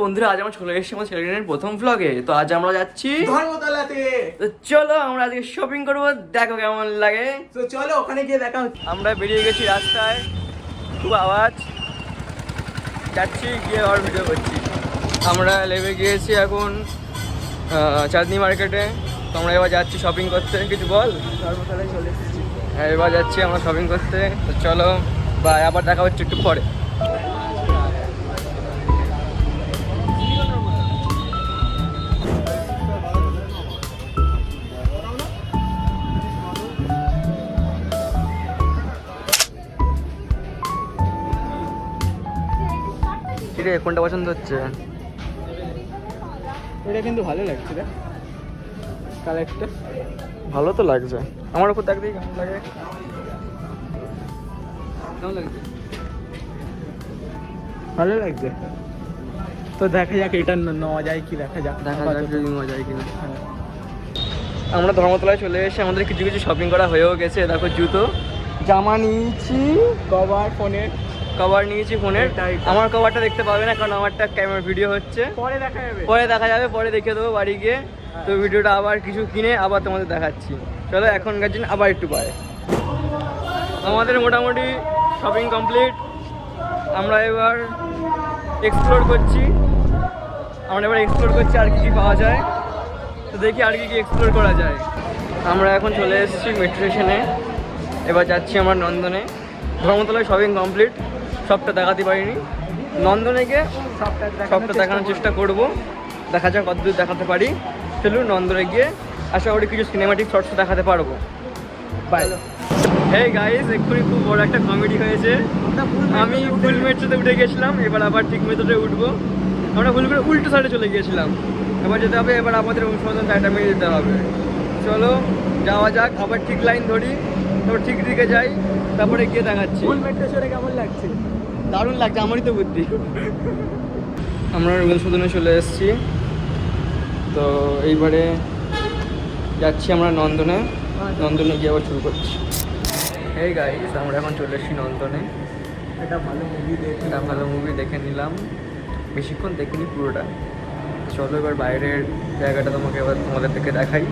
বন্ধুরা আজ আমরা চলে এসেছি আমার ছেলের প্রথম ভ্লগে। তো আজ আমরা যাচ্ছি ধর্মতলাতে। তো চলো আমরা আজকে শপিং করবো, দেখো কেমন লাগে। তো চলো ওখানে গিয়ে দেখা হচ্ছে। আমরা বেরিয়ে গেছি রাস্তায়, খুব আওয়াজ, যাচ্ছি গিয়ে আর ভিডিও করছি। আমরা লেবে গিয়েছি এখন চাঁদনি মার্কেটে। তো আমরা এবার যাচ্ছি শপিং করতে। কিছু বল। ধর্মতলায় চলে এসেছি। হ্যাঁ এবার যাচ্ছি আমরা শপিং করতে। তো চলো বা আবার দেখা হচ্ছে একটু পরে। কিরে কোনটা পছন্দ হচ্ছে? এটা কিন্তু ভালো লাগছে রে, কালারটা ভালো তো লাগছে। আমার উপর দেখ দেখি কেমন লাগে। কেমন লাগছে? ভালো লাগছে। তো দেখা যাক এটা নেওয়া যায় কি, দেখা যাক যদি মজা হয় কিনা। আমরা ধর্মতলায় চলে এসে আমাদের কিছু কিছু শপিং করা হয়েও গেছে। দেখো জুতো, জামা নিয়েছি, কভার নিয়েছি ফোনের। আমার কভারটা দেখতে পাবে না কারণ আমারটা ক্যামেরা ভিডিও হচ্ছে, পরে দেখা যাবে। পরে দেখে দেবো বাড়ি গিয়ে। তো ভিডিওটা আবার কিছু কিনে আবার তোমাদের দেখাচ্ছি। চলো এখনকার জন্য আবার একটু পায়। আমাদের মোটামুটি শপিং কমপ্লিট। আমরা এবার এক্সপ্লোর করছি আর কি পাওয়া যায়। তো দেখি আর কি এক্সপ্লোর করা যায়। আমরা এখন চলে এসেছি মেট্রো স্টেশনে। এবার যাচ্ছি আমরা নন্দনে। ধর্মতলায় শপিং কমপ্লিট, সবটা দেখাতে পারিনি। নন্দনে গিয়ে সবটা দেখানোর চেষ্টা করব, দেখা যাক কতদূর দেখাতে পারি। চলুন নন্দনে গিয়ে আশা করি কিছু সিনেমাটিক শর্টস দেখাতে পারবো। বাই। হেই গাইস, এক্ষুনি খুব বড় একটা কমেডি হয়েছে। আমি ভুল মেট্রোতে উঠে গেছিলাম, এবার আবার ঠিক মেট্রোতে উঠবো। আমরা ভুল করে উল্টো সাইডে চলে গিয়েছিলাম, এবার যেতে হবে। এবার আমাদের অনুসন্ধান টাইটা মেরে যেতে হবে। চলো যাওয়া যাক, আবার ঠিক লাইন ধরি, তারপর ঠিক দিকে যাই, তারপরে গিয়ে দেখাচ্ছি। ফুল মেট্রো চড়ে কেমন লাগছে? দারুণ লাগছে, আমারই তো বুদ্ধি। আমরা অনুসন্ধানে চলে এসেছি। তো এইবারে যাচ্ছি আমরা নন্দনে গিয়ে আবার শুরু করছি। এই গাইস, আমরা এখন চলে এসেছি নন্দনে। এটা ভালো মুভি দেখে নিলাম, বেশিক্ষণ দেখিনি পুরোটা। চলো এবার বাইরের জায়গাটা তোমাদের থেকে দেখাই।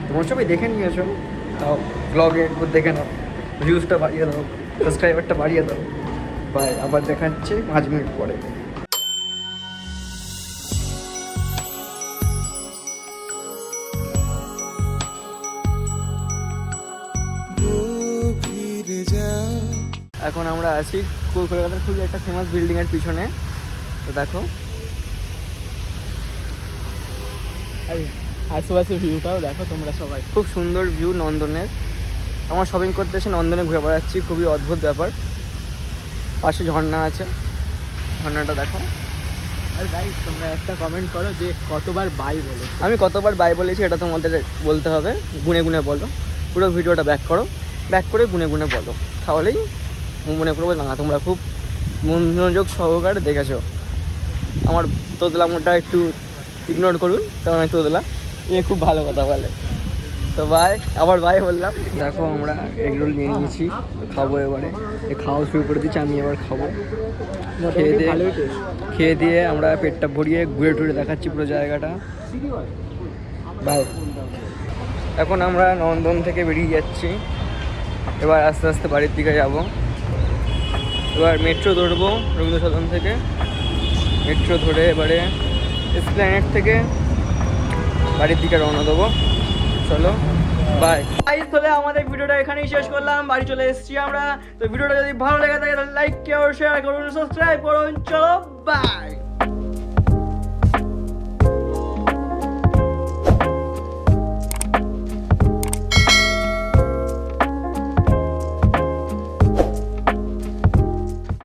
তোমার সবাই দেখে নিয়েছো, তাও ব্লগে দেখে নাও, ভিউজটা বাড়িয়ে দাও, সাবস্ক্রাইবারটা বাড়িয়ে দাও। বাই, আবার দেখাচ্ছে 5 মিনিট পরে। এখন আমরা আছি কলকাতার খুবই একটা ফেমাস বিল্ডিংয়ের পিছনে। তো দেখো আশেপাশে ভিউটাও দেখো তোমরা সবাই। খুব সুন্দর ভিউ নন্দনের। আমার শপিং করতে এসে নন্দনে ঘুরে বেড়াচ্ছি, খুবই অদ্ভুত ব্যাপার। পাশে ঝর্ণা আছে, ঝর্ণাটা দেখো। আর গাইস তোমরা একটা কমেন্ট করো যে কতবার বাই বলে। আমি কতবার বাই বলেছি এটা তোমাদের বলতে হবে, গুনে গুনে বলো। পুরো ভিডিওটা ব্যাক করে গুনে গুনে বলো, তাহলেই মনে করবো না তোমরা খুব মনোযোগ সহকারে দেখেছো। আমার তোদলামটা একটু ইগনোর করুন, কারণ আমি তোদলা খুব ভালো কথা বলে। তো বাই, আবার বাই বললাম। দেখো আমরা এগরোল নিয়ে নিয়েছি, খাবো এবারে। খাওয়া শুরু করে দিচ্ছি, আমি এবার খাবো। খেয়ে দিয়ে আমরা পেটটা ভরিয়ে ঘুরে টুরে দেখাচ্ছি পুরো জায়গাটা। বাই। এখন আমরা নন্দন থেকে বেরিয়ে যাচ্ছি, এবার আস্তে আস্তে বাড়ির দিকে যাব। এবার মেট্রো ধরবো রবীন্দ্র সদন থেকে। মেট্রো ধরে এবারে এসপ্ল্যানেড থেকে বাড়ির দিকে রওনা দেবো। চলো বাই। তাহলে আমাদের ভিডিওটা এখানেই শেষ করলাম, বাড়ি চলে এসেছি আমরা। তো ভিডিওটা যদি ভালো লেগে থাকে তাহলে লাইক শেয়ার করুন, সাবস্ক্রাইব করুন। চলো বাই।